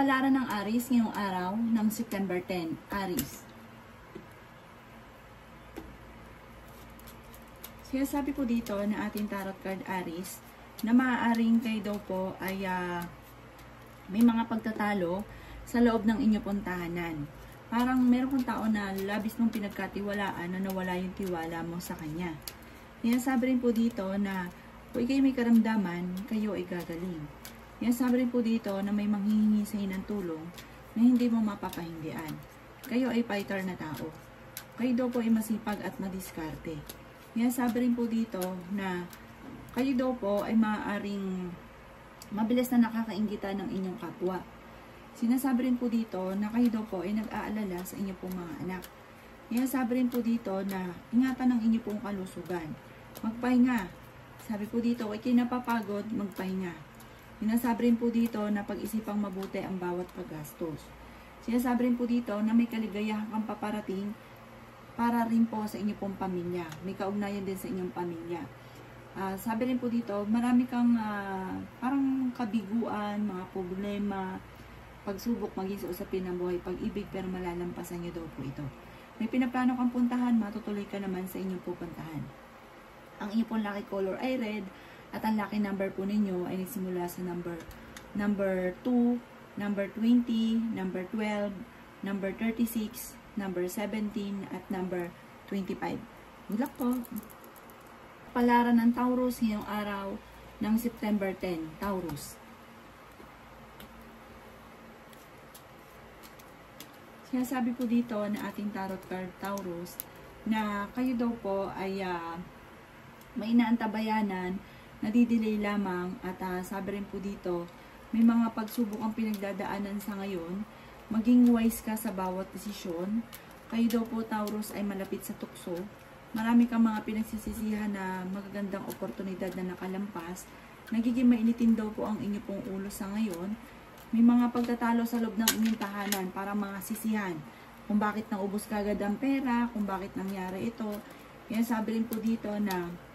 Kapalaran ng Aries ngayong araw ng September 10. Aries. Kaya sabi po dito na ating tarot card Aries na maaaring kayo daw po ay may mga pagtatalo sa loob ng inyong pong tahanan. Parang meron kong tao na labis mong pinagkatiwalaan na nawala yung tiwala mo sa kanya. Kaya sabi rin po dito na kung kayo may karamdaman, kayo ay gagaling. Kaya sabi rin po dito na may manghihingi sa inyo ng tulong na hindi mo mapapahindian. Kayo ay fighter na tao. Kayo daw po ay masipag at madiskarte. Kaya sabi rin po dito na kayo daw po ay maaaring mabilis na nakakaingitan ng inyong kapwa. Sinasabi rin po dito na kayo daw po ay nag-aalala sa inyong pong mga anak. Kaya sabi rin po dito na ingatan ng inyong pong kalusugan. Magpahinga. Sabi po dito, kung kayo napapagod, magpahinga. Sinasabi rin po dito na pag-isipang mabuti ang bawat paggastos. Sinasabi rin po dito na may kaligayahan kang paparating para rin po sa inyong pong pamilya. May kaugnayan din sa inyong pamilya. Sabi rin po dito, marami kang parang kabiguan, mga problema, pagsubok maging sa usapin ng buhay, pag-ibig, pero malalampasan niyo daw po ito. May pinaplano kang puntahan, matutuloy ka naman sa inyong pupuntahan. Ang inyong pong lucky color ay red, at ang lucky number po ninyo ay nagsimula sa number 2, number 20, number 12, number 36, number 17, at number 25. Good luck po! Palaran ng Taurus ngayong araw ng September 10. Taurus. Sinasabi po dito na ating tarot card Taurus na kayo daw po ay may inaantabayanan, nadidelay lamang, at sabi rin po dito, may mga pagsubok ang pinagdadaanan sa ngayon, maging wise ka sa bawat desisyon. Kayo daw po Taurus ay malapit sa tukso, marami kang mga pinagsisisihan na magagandang oportunidad na nakalampas, nagiging mainitin daw po ang inyo pong ulo sa ngayon, may mga pagtatalo sa loob ng inyong tahanan para mga sisihan, kung bakit naubos kagad ang pera, kung bakit nangyari ito. Kaya sabi rin po dito na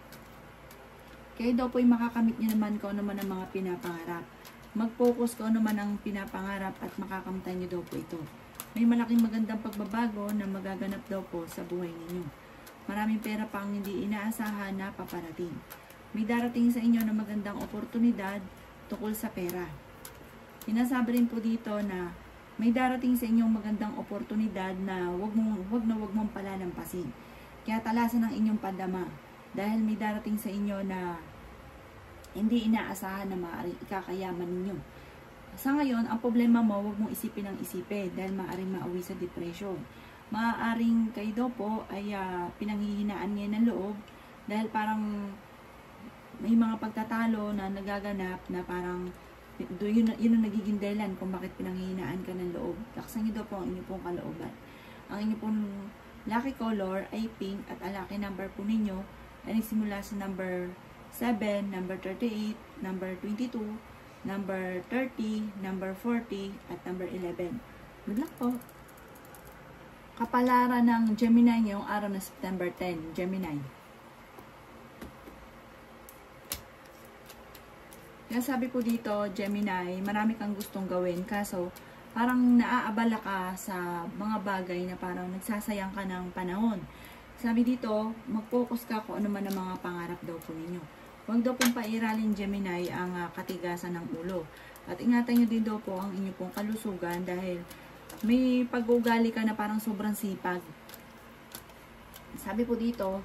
kayo daw po ay makakamit nyo naman kung ano man ang mga pinapangarap. Mag-focus kung ano man ang pinapangarap at makakamtan nyo daw po ito. May malaking magandang pagbabago na magaganap daw po sa buhay ninyo. Maraming pera pang hindi inaasahan na paparating. May darating sa inyo na magandang oportunidad tungkol sa pera. Sinasabi rin po dito na may darating sa inyong magandang oportunidad na wag mong palalampasin. Kaya talasan ang inyong pandama. Dahil may darating sa inyo na hindi inaasahan na maaaring ikakayaman ninyo. Sa ngayon, ang problema mo, huwag mong isipin ang isipin dahil maaaring mauwi sa depression. Maaaring kayo daw po ay pinanghihinaan ngayon ng loob dahil parang may mga pagtatalo na nagaganap na parang yun ang nagiging dahilan kung bakit pinanghihinaan ka ng loob. Laksan niyo daw po ang inyong pong kalooban. Ang inyong pong lucky color ay pink at ang lucky number po ninyo ay nagsimula sa number 7, number 38, number 22, number 30, number 40, at number 11. Good luck po! Kapalaran ng Gemini ngayong araw na September 10. Gemini. Kaya sabi po dito, Gemini, marami kang gustong gawin, kaso parang naaabala ka sa mga bagay na parang nagsasayang ka ng panahon. Sabi dito, mag-focus ka kung ano man ang mga pangarap daw po ninyo. Huwag daw pong pairalin Gemini ang katigasan ng ulo. At ingatan nyo din daw po ang inyong pong kalusugan dahil may pag-ugali ka na parang sobrang sipag. Sabi po dito,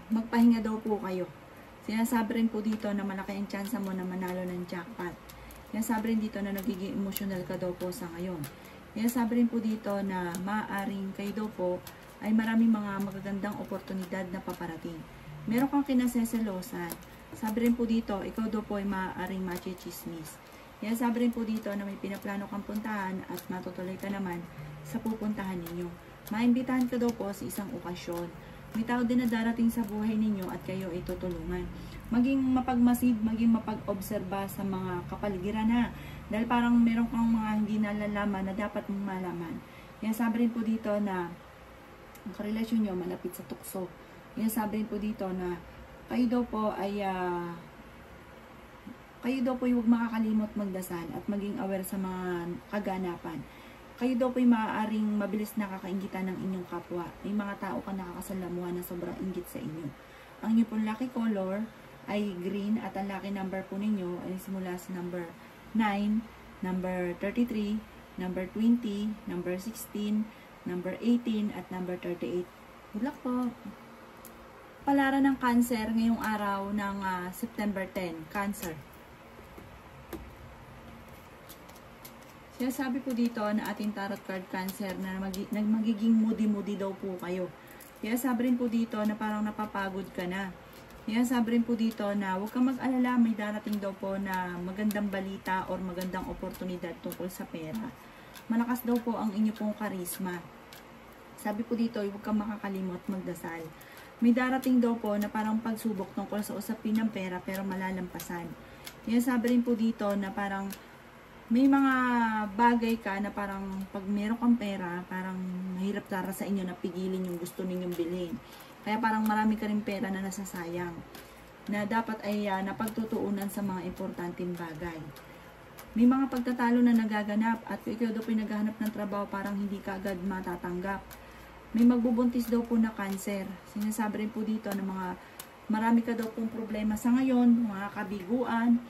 magpahinga daw po kayo. Sinasabi rin po dito na malaki ang tsansa mo na manalo ng jackpot. Sinasabi rin dito na nagiging emotional ka daw po sa ngayon. Sinasabi rin po dito na maaaring kayo daw po ay maraming mga magagandang oportunidad na paparating. Meron kang kinaseselosan. Sabi rin po dito, ikaw daw po ay maaaring machichismis. Kaya sabi rin po dito na may pinaplano kang puntahan at matutuloy ka naman sa pupuntahan ninyo. Maimbitahan ka daw po sa isang okasyon. May tao din na darating sa buhay ninyo at kayo ay tutulungan. Maging mapagmasid, maging mapag-obserba sa mga kapaligiran ha. Dahil parang meron kang mga hindi nalalaman na dapat mong malaman. Kaya sabi rin po dito na ang karelasyon nyo malapit sa tukso. Kaya sabi rin po dito na kayo daw po ay Kayo daw po huwag makakalimot magdasal at maging aware sa mga kaganapan. Kayo daw po maaaring mabilis nakakaingitan ng inyong kapwa. May mga tao ka nakakasalamuhan na sobrang inggit sa inyo. Ang inyo pong lucky color ay green at ang lucky number po ninyo ay simula sa number 9, number 33, number 20, number 16, number 18, at number 38. Good luck po! Palara ng Cancer ngayong araw ng September 10. Cancer. Sinasabi po dito na ating tarot card Cancer na magiging moody-moody daw po kayo. Kaya sabi rin po dito na parang napapagod ka na. Kaya sabi rin po dito na huwag kang mag-alala, may darating daw po na magandang balita or magandang oportunidad tungkol sa pera. Malakas daw po ang inyo pong karisma. Sabi po dito, huwag kang makakalimot magdasal. May darating daw po na parang pagsubok tungkol sa usapin ng pera pero malalampasan. Kaya sabi rin po dito na parang may mga bagay ka na parang pag meron kang pera, parang mahirap para sa inyo na pigilin yung gusto ninyong bilhin. Kaya parang marami ka rin pera na nasasayang, na dapat ay napagtutuunan sa mga importanteng bagay. May mga pagtatalo na nagaganap at kung ikaw daw pinaghahanap ng trabaho, parang hindi ka agad matatanggap. May magbubuntis daw po na Cancer. Sinasabi rin po dito na marami ka daw pong problema sa ngayon, mga kabiguan.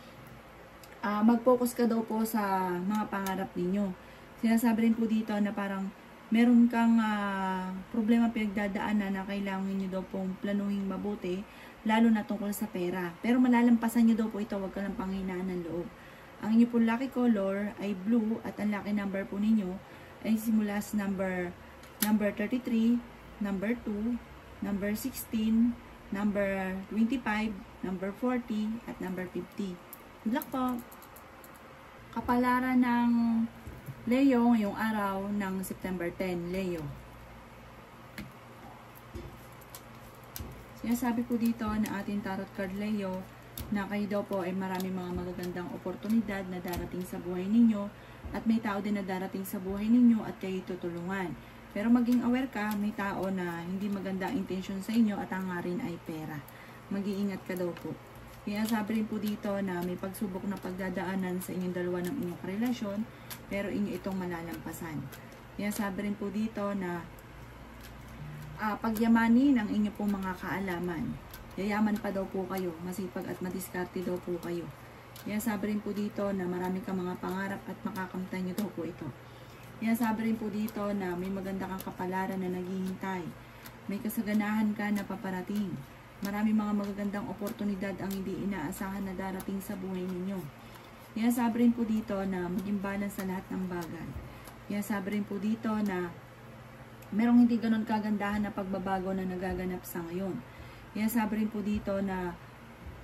Mag-focus ka daw po sa mga pangarap ninyo. Sinasabi rin po dito na parang meron kang problema pinagdadaanan na kailangan nyo daw pong planuhin mabuti, lalo na tungkol sa pera. Pero malalampasan nyo daw po ito, huwag ka lang panghinaan ng loob. Ang inyo pong lucky color ay blue at ang lucky number po ninyo ay simula sa number 33, number 2, number 16, number 25, number 40, at number 50. Good luck po! Kapalaran ng Leo ngayong araw ng September 10, Leo. Sinasabi po dito na ating tarot card Leo na kayo daw po ay marami mga magagandang oportunidad na darating sa buhay ninyo at may tao din na darating sa buhay ninyo at kayo tutulungan. Pero maging aware ka, may tao na hindi maganda ang intention sa inyo at ang rin ay pera. Mag-iingat ka daw po. Kaya sabi rin po dito na may pagsubok na pagdadaanan sa inyong dalawa ng inyong karelasyon, pero inyo itong malalampasan. Kaya sabi rin po dito na pagyamanin ang inyo pong mga kaalaman. Yayaman pa daw po kayo, masipag at madiskarte daw po kayo. Kaya sabi rin po dito na marami kang mga pangarap at makakamtan nyo daw po ito. Kaya sabi rin po dito na may maganda kang kapalaran na naghihintay. May kasaganahan ka na paparating. Marami mga magagandang oportunidad ang hindi inaasahan na darating sa buhay ninyo. Kaya sabi rin po dito na maging balance sa lahat ng bagay. Kaya sabi rin po dito na merong hindi ganun kagandahan na pagbabago na nagaganap sa ngayon. Kaya sabi rin po dito na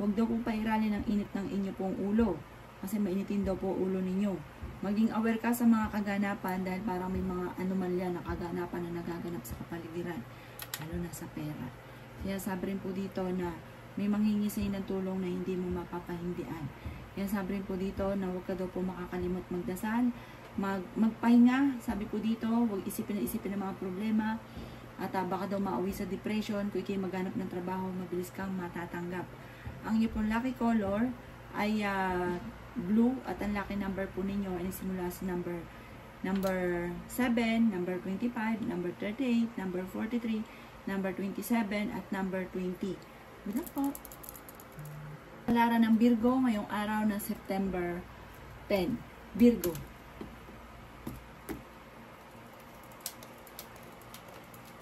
huwag daw po pairalin ang init ng inyo pong ulo. Kasi mainitin daw po ulo ninyo. Maging aware ka sa mga kaganapan dahil parang may mga anomalya na kaganapan na nagaganap sa kapaligiran. Lalo na sa pera. Kaya sabi rin po dito na may manghingi sa ng tulong na hindi mo mapapahindian. Kaya sabi rin po dito na huwag ka daw po makakalimot magdasal, magpahinga. Sabi po dito, huwag isipin ng mga problema at baka daw mauwi sa depression. Kung ikay maghanap ng trabaho, mabilis kang matatanggap. Ang iyo pong lucky color ay blue at ang lucky number po ninyo ay simula sa number 7, number 25, number 38, number 43, number 27, at number 20. Good luck po! Palaran ng Virgo ngayong araw ng September 10. Virgo.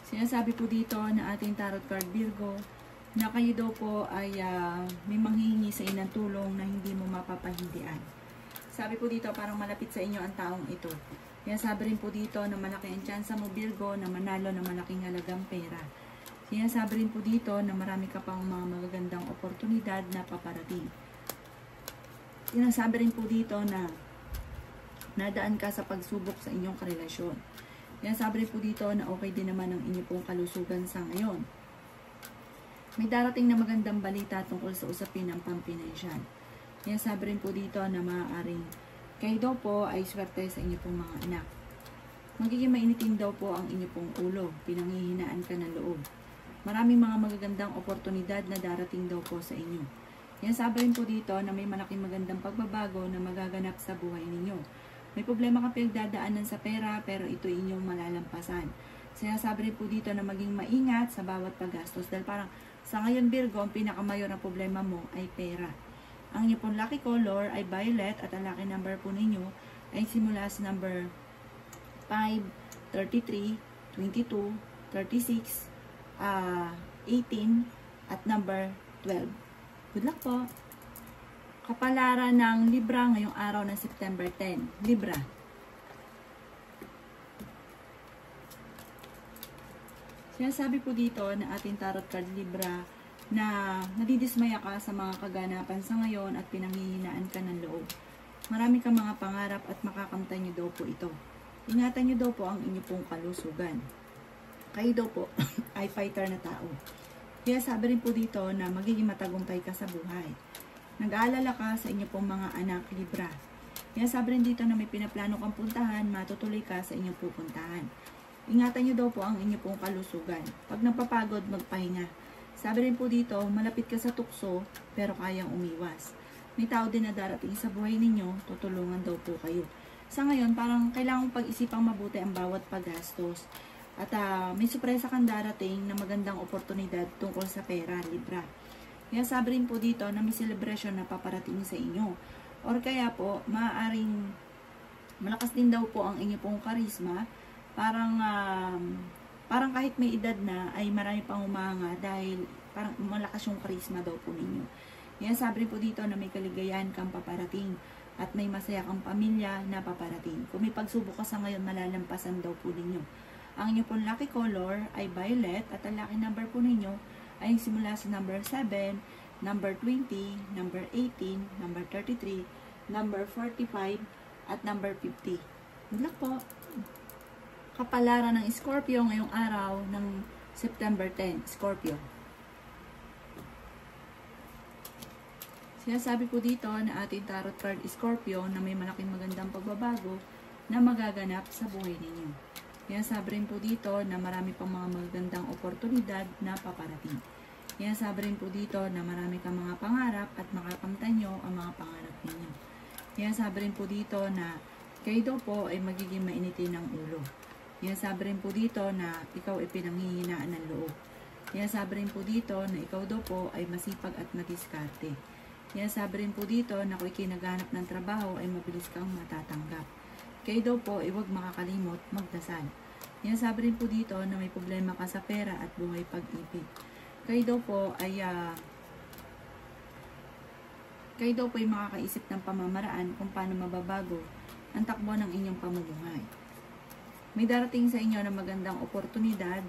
Sinasabi po dito na ating tarot card Virgo na kayo daw po ay may manghihingi sa inang tulong na hindi mo mapapahindian. Sabi po dito parang malapit sa inyo ang taong ito. Kaya sabi rin po dito na malaki ang tsansa mo Virgo na manalo ng malaking halagang pera. Kaya sabi rin po dito na marami ka pang mga magagandang oportunidad na paparating. Sinasabi rin po dito na nadaan ka sa pagsubok sa inyong karelasyon. Kaya sabi rin po dito na okay din naman ang inyong pong kalusugan sa ngayon. May darating na magandang balita tungkol sa usapin ng pampinansyal. Kaya sabi rin po dito na maaaring kayo daw po ay swerte sa inyo pong mga anak. Magiging mainitin daw po ang inyo pong ulo, pinanghihinaan ka ng loob. Maraming mga magagandang oportunidad na darating daw po sa inyo. Yan, sabi rin po dito na may malaking magandang pagbabago na magaganap sa buhay ninyo. May problema ka pinagdadaanan sa pera pero ito inyong malalampasan. Sinasabi rin po dito na maging maingat sa bawat paggastos dahil parang sa ngayon Virgo, ang pinakamayor na problema mo ay pera. Ang inyong pong lucky color ay violet at ang lucky number po ninyo ay simula sa number 5, 33, 22, 36, 18 at number 12. Good luck po! Kapalaran ng Libra ngayong araw ng September 10. Libra. Sinasabi po dito na ating tarot card Libra na nadidismaya ka sa mga kaganapan sa ngayon at pinanghihinaan ka ng loob. Marami kang mga pangarap at makakamtan nyo daw po ito. Ingatan nyo daw po ang inyo pong kalusugan. Kayo daw po ay fighter na tao. Kaya sabi rin po dito na magiging matagumpay ka sa buhay. Nag-aalala ka sa inyo pong mga anak Libra. Kaya sabi rin dito na may pinaplano kang puntahan, matutuloy ka sa inyong pupuntahan. Ingatan nyo daw po ang inyo pong kalusugan. Pag napapagod, magpahinga. Sabi rin po dito, malapit ka sa tukso, pero kayang umiwas. May tao din na darating sa buhay ninyo, tutulungan daw po kayo. Sa ngayon, parang kailangang pag-isipang mabuti ang bawat paggastos. At may sorpresa kang darating na magandang oportunidad tungkol sa pera, Libra. Kaya sabi rin po dito na may celebration na paparating sa inyo. Or kaya po, maaaring malakas din daw po ang inyo pong karisma. Parang kahit may edad na ay marami pang humanga dahil parang malakas yung karisma daw po ninyo. Kaya sabi rin po dito na may kaligayahan kang paparating at may masaya kang pamilya na paparating. Kung may pagsubok ka sa ngayon, malalampasan daw po ninyo. Ang inyo pong lucky color ay violet at ang lucky number po ninyo ay simula sa number 7, number 20, number 18, number 33, number 45, at number 50. Good luck po! Kapalaran ng Scorpio ngayong araw ng September 10. Scorpio. Sinasabi po dito na ating tarot card Scorpio na may malaking magandang pagbabago na magaganap sa buhay ninyo. Kaya sabi rin po dito na marami pang mga magagandang oportunidad na paparating. Kaya sabi rin po dito na marami kang mga pangarap at makakamtan nyo ang mga pangarap ninyo. Kaya sabi rin po dito na kayo daw po ay magiging mainitin ng ulo. Kaya sabi rin po dito na ikaw ay pinanghihinaan ng loob. Kaya sabi rin po dito na ikaw daw po ay masipag at madiskarte. Kaya sabi rin po dito na kung ikinaghanap ng trabaho ay mabilis kang matatanggap. Kayo daw po ay huwag makakalimot magdasal. Kaya sabi rin po dito na may problema ka sa pera at buhay pag-ibig. Kayo daw po ay makakaisip ng pamamaraan kung paano mababago ang takbo ng inyong pamumuhay. May darating sa inyo na magandang oportunidad,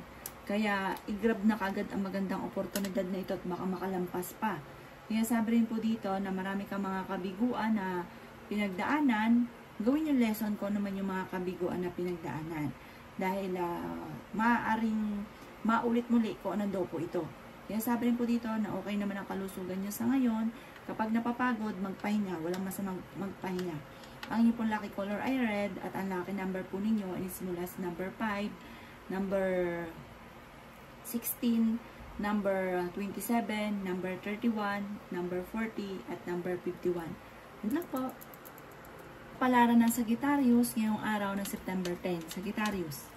kaya i-grab na kagad ang magandang oportunidad na ito at baka makalampas pa. Kaya sabi rin po dito na marami kang mga kabiguan na pinagdaanan, gawin yung lesson ko naman yung mga kabiguan na pinagdaanan. Dahil maaaring maulit muli kung ano daw po ito. Kaya sabi rin po dito na okay naman ang kalusugan nyo sa ngayon. Kapag napapagod, magpahinga. Walang masamang magpahinga. Ang inyong pong lucky color ay red at ang lucky number po ninyo ay simula sa number 5, number 16, number 27, number 31, number 40, at number 51. Good luck po! Palaran ng Sagittarius ngayong araw ng September 10. Sagittarius.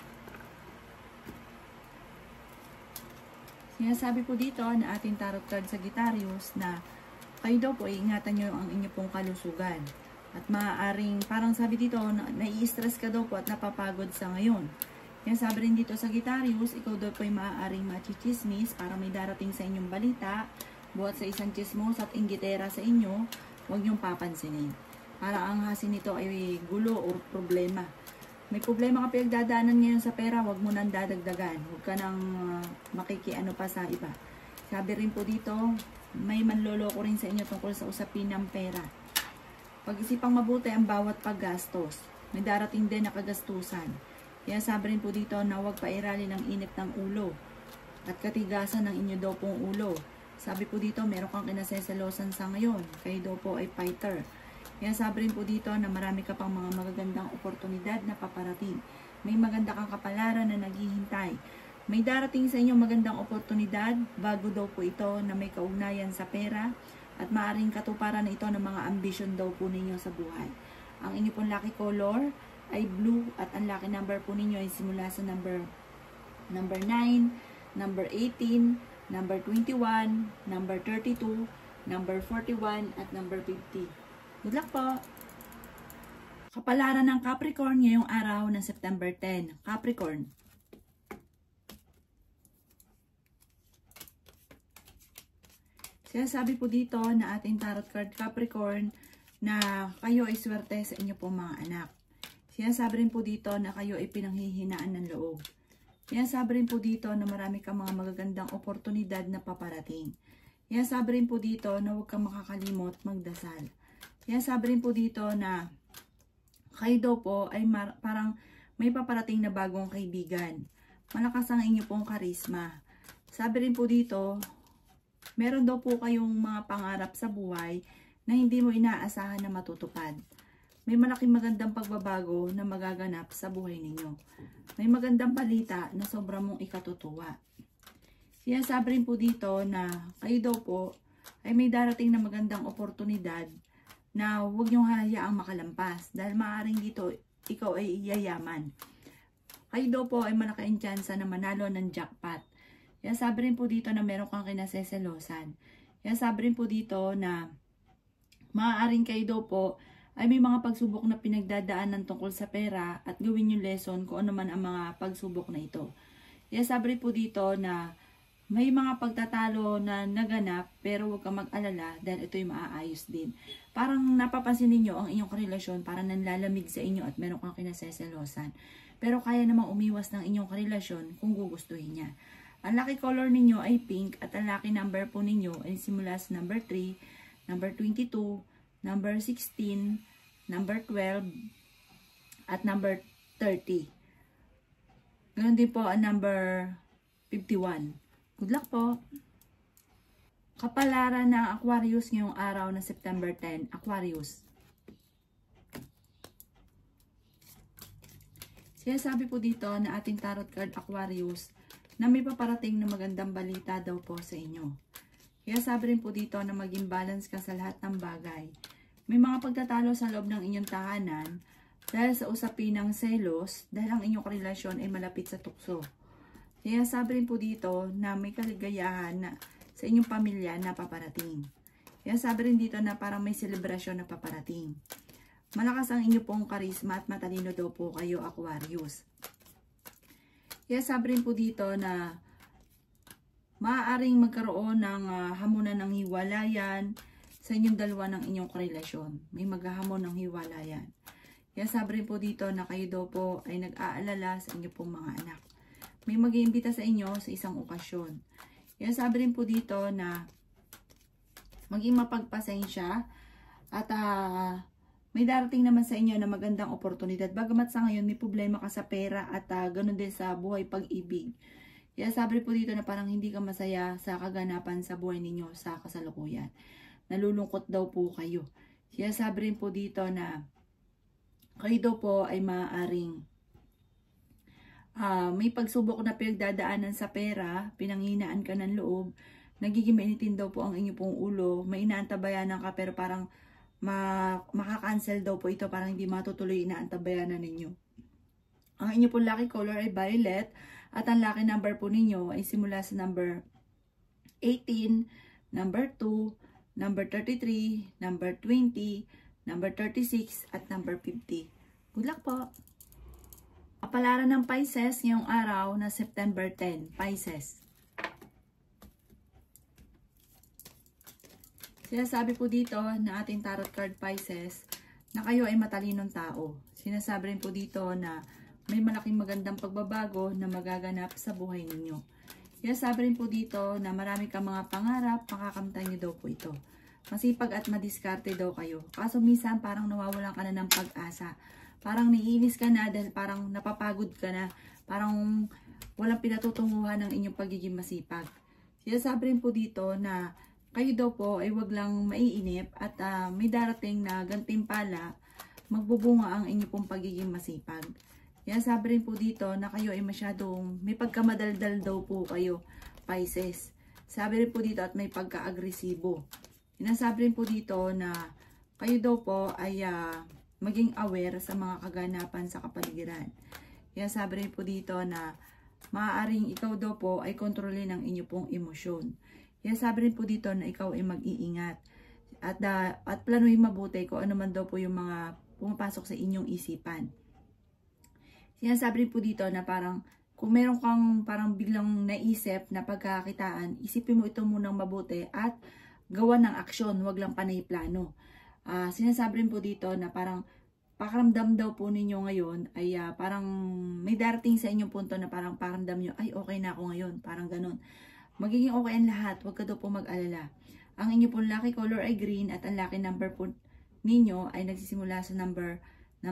Sinasabi po dito na ating tarot card Sagittarius na kayo daw po ingatan nyo ang inyo pong kalusugan. At maaaring, parang sabi dito, nai-stress ka daw po at napapagod sa ngayon. Kaya sabi rin dito Sagittarius, ikaw daw po ay maaaring machichismis para may darating sa inyong balita. Buhat sa isang chismos at inggitera sa inyo, huwag nyong papansinin. Para ang hasin nito ay gulo o problema. May problema ka pinagdadaanan ngayon sa pera, huwag mo nang dadagdagan. Huwag ka nang makikiano pa sa iba. Sabi rin po dito, may manloloko rin sa inyo tungkol sa usapin ng pera. Pag-isipang mabuti ang bawat paggastos. May darating din na kagastusan. Kaya sabi rin po dito na huwag pairalin ang init ng ulo at katigasan ng inyo daw pong ulo. Sabi po dito, meron kang kinasesalosan sa ngayon. Kayo daw po ay fighter. Kaya sabi rin po dito na marami ka pang mga magagandang oportunidad na paparating. May maganda kang kapalaran na naghihintay. May darating sa inyo magandang oportunidad, bago daw po ito na may kaugnayan sa pera at maaaring katuparan na ito ng mga ambisyon daw po ninyo sa buhay. Ang inyo pong lucky color ay blue at ang lucky number po ninyo ay simula sa number 9, number 18, number 21, number 32, number 41, at number 50. Good luck po! Kapalaran ng Capricorn ngayong araw ng September 10. Capricorn. Sinasabi po dito na ating tarot card Capricorn na kayo ay swerte sa inyo pong mga anak. Sinasabi rin po dito na kayo ay pinanghihinaan ng loob. Sinasabi rin po dito na marami kang mga magagandang oportunidad na paparating. Sinasabi rin po dito na huwag kang makakalimot magdasal. Sinasabi rin po dito na kayo daw po ay parang may paparating na bagong kaibigan. Malakas ang inyo pong karisma. Sabi rin po dito, meron daw po kayong mga pangarap sa buhay na hindi mo inaasahan na matutupad. May malaking magandang pagbabago na magaganap sa buhay ninyo. May magandang balita na sobrang mong ikatutuwa. Sinasabi rin po dito na kayo daw po ay may darating na magandang oportunidad na huwag niyong hayaang makalampas dahil maaaring dito ikaw ay yayaman. Kayo daw po ay malaking tsansa na manalo ng jackpot. Sinasabi rin po dito na meron kang kinaseselosan. Sinasabi rin po dito na maaaring kayo daw po ay may mga pagsubok na pinagdadaanan tungkol sa pera at gawin yung lesson kung ano man ang mga pagsubok na ito. Sinasabi rin po dito na may mga pagtatalo na naganap pero huwag kang mag-alala dahil ito'y maaayos din. Parang napapansin ninyo ang inyong relasyon parang nanlalamig sa inyo at meron kang kinaseselosan. Pero kaya namang umiwas ng inyong relasyon kung gugustuhin niya. Ang lucky color ninyo ay pink at ang lucky number po ninyo ay simula sa number 3, number 22, number 16, number 12, at number 30. Ganon din po ang number 51. Good luck po! Kapalaran ng Aquarius ngayong araw na September 10. Aquarius. Sinasabi po dito na ating tarot card Aquarius na may paparating na magandang balita daw po sa inyo. Kaya sabi rin po dito na maging balance ka sa lahat ng bagay. May mga pagtatalo sa loob ng inyong tahanan dahil sa usapin ng selos dahil ang inyong relasyon ay malapit sa tukso. Kaya sabi rin po dito na may kaligayahan na sa inyong pamilya na paparating. Kaya sabi rin dito na parang may selebrasyon na paparating. Malakas ang inyong pong karisma at matalino daw po kayo Aquarius. Kaya sabi rin po dito na maaaring magkaroon ng hamunan ng hiwalayan sa inyong dalawa ng inyong karelasyon. May maghahamon ng hiwalayan. Kaya sabi rin po dito na kayo daw po ay nag-aalala sa inyong pong mga anak. May mag-iimbita sa inyo sa isang okasyon. Kaya sabi rin po dito na maging mapagpasensya at may darating naman sa inyo na magandang oportunidad. Bagamat sa ngayon may problema ka sa pera at ganun din sa buhay pag-ibig. Kaya sabi po dito na parang hindi ka masaya sa kaganapan sa buhay ninyo sa kasalukuyan. Nalulungkot daw po kayo. Kaya sabi rin po dito na kayo daw po ay maaaring may pagsubok na pinagdadaanan sa pera, pinanghinaan ka ng loob, nagiging mainitin daw po ang inyo pong ulo, may inaantabayanan ka pero parang makakancel daw po ito, parang hindi matutuloy inaantabayanan ninyo. Ang inyo pong lucky color ay violet at ang lucky number po ninyo ay simula sa number 18, number 2, number 33, number 20, number 36, at number 50. Good luck po! Kapalaran ng Pisces ngayong araw na September 10. Pisces. Sinasabi po dito na ating tarot card Pisces na kayo ay matalinong tao. Sinasabi rin po dito na may malaking magandang pagbabago na magaganap sa buhay ninyo. Sinasabi rin po dito na marami kang mga pangarap, makakamtan niyo daw po ito. Masipag at madiskarte daw kayo. Kaso minsan parang nawawalan ka na ng pag-asa. Parang naiinis ka na dahil parang napapagod ka na. Parang walang pinatutunguhan ng inyong pagiging masipag. Sinasabi rin po dito na kayo daw po ay wag lang maiinip at may darating na gantimpala, magbubunga ang inyong pong pagiging masipag. Sinasabi rin po dito na kayo ay masyadong may pagkamadaldal daw po kayo, Pisces. Sabi rin po dito at may pagka-agresibo. Sinasabi rin po dito na kayo daw po ay maging aware sa mga kaganapan sa kapaligiran. Sinasabi rin po dito na maaaring ikaw daw po ay kontrolin ang inyo pong emosyon. Sinasabi rin po dito na ikaw ay mag-iingat at planuhin mabuti kung ano man daw po yung mga pumapasok sa inyong isipan. Sinasabi rin po dito na parang kung meron kang parang biglang naisip na pagkakakitaan, isipin mo ito munang mabuti at gawa ng aksyon, wag lang panay plano. Sinasabi rin po dito na parang pakiramdam daw po ninyo ngayon ay parang may darating sa inyong punto na parang pakiramdam nyo, ay okay na ako ngayon, parang ganun. Magiging okay ang lahat, wag ka daw po mag-alala. Ang inyo pong lucky color ay green at ang lucky number po ninyo ay nagsisimula sa number 1,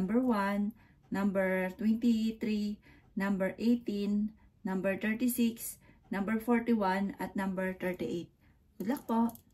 number 23, number 18, number 36, number 41, at number 38. Good luck po!